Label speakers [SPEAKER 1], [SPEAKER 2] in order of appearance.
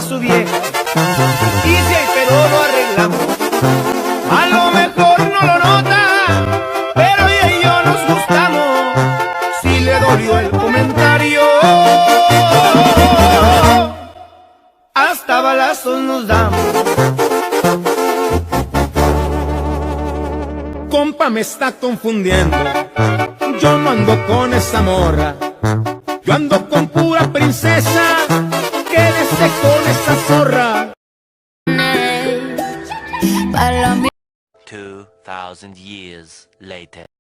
[SPEAKER 1] su vieja. Y si hay pero lo arreglamos. A lo mejor no lo nota, pero ella y yo nos gustamos. Si le dolió el comentario, hasta balazos nos damos. Compa, me está confundiendo. Yo no ando con esa morra. Yo ando con pura princesa. Quédese con esa zorra.
[SPEAKER 2] 2000 years later.